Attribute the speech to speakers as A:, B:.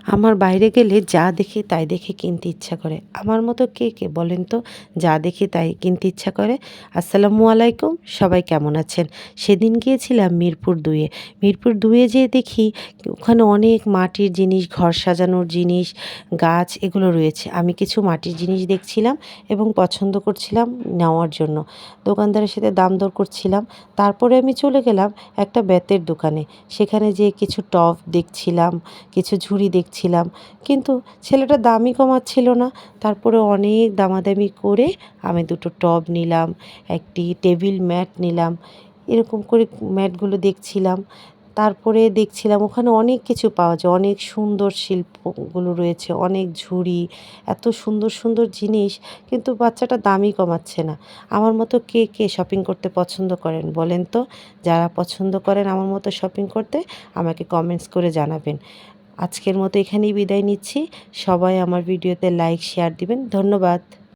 A: আমার বাইরে গেলে যা দেখি তাই দেখে কিনতে ইচ্ছা করে। আমার মতো কে, কে বলেন তো? যা দেখি তাই কিনতে ইচ্ছা করে। আসসালামু আলাইকুম, সবাই কেমন আছেন? সেদিন গিয়েছিলাম মিরপুর ২ এ। মিরপুর ২ এ যেয়ে দেখি ওখানে অনেক মাটির জিনিস, ঘর সাজানোর জিনিস, গাছ এগুলো রয়েছে। আমি কিছু মাটির জিনিস দেখছিলাম এবং পছন্দ করছিলাম নেওয়ার জন্য। দোকানদারের সাথে দাম দর করছিলাম। তারপরে আমি চলে গেলাম একটা বেতের দোকানে। সেখানে যেয়ে কিছু টব দেখছিলাম, কিছু ঝুড়ি দেখছিলাম, কিন্তু ছেলেটা দামই কমাচ্ছিল না। তারপরে অনেক দামাদামি করে আমি দুটো টব নিলাম, একটি টেবিল ম্যাট নিলাম। এরকম করে ম্যাটগুলো দেখছিলাম। তারপরে দেখছিলাম ওখানে অনেক কিছু পাওয়া যায়, অনেক সুন্দর শিল্পগুলো রয়েছে, অনেক ঝুড়ি, এত সুন্দর সুন্দর জিনিস, কিন্তু বাচ্চাটা দামই কমাচ্ছে না। আমার মতো কে কে শপিং করতে পছন্দ করেন বলেন তো? যারা পছন্দ করেন আমার মতো শপিং করতে, আমাকে কমেন্টস করে জানাবেন। আজকের মতো এখানেই বিদায় নিচ্ছি। সবাই আমার ভিডিওতে লাইক শেয়ার দিবেন। ধন্যবাদ।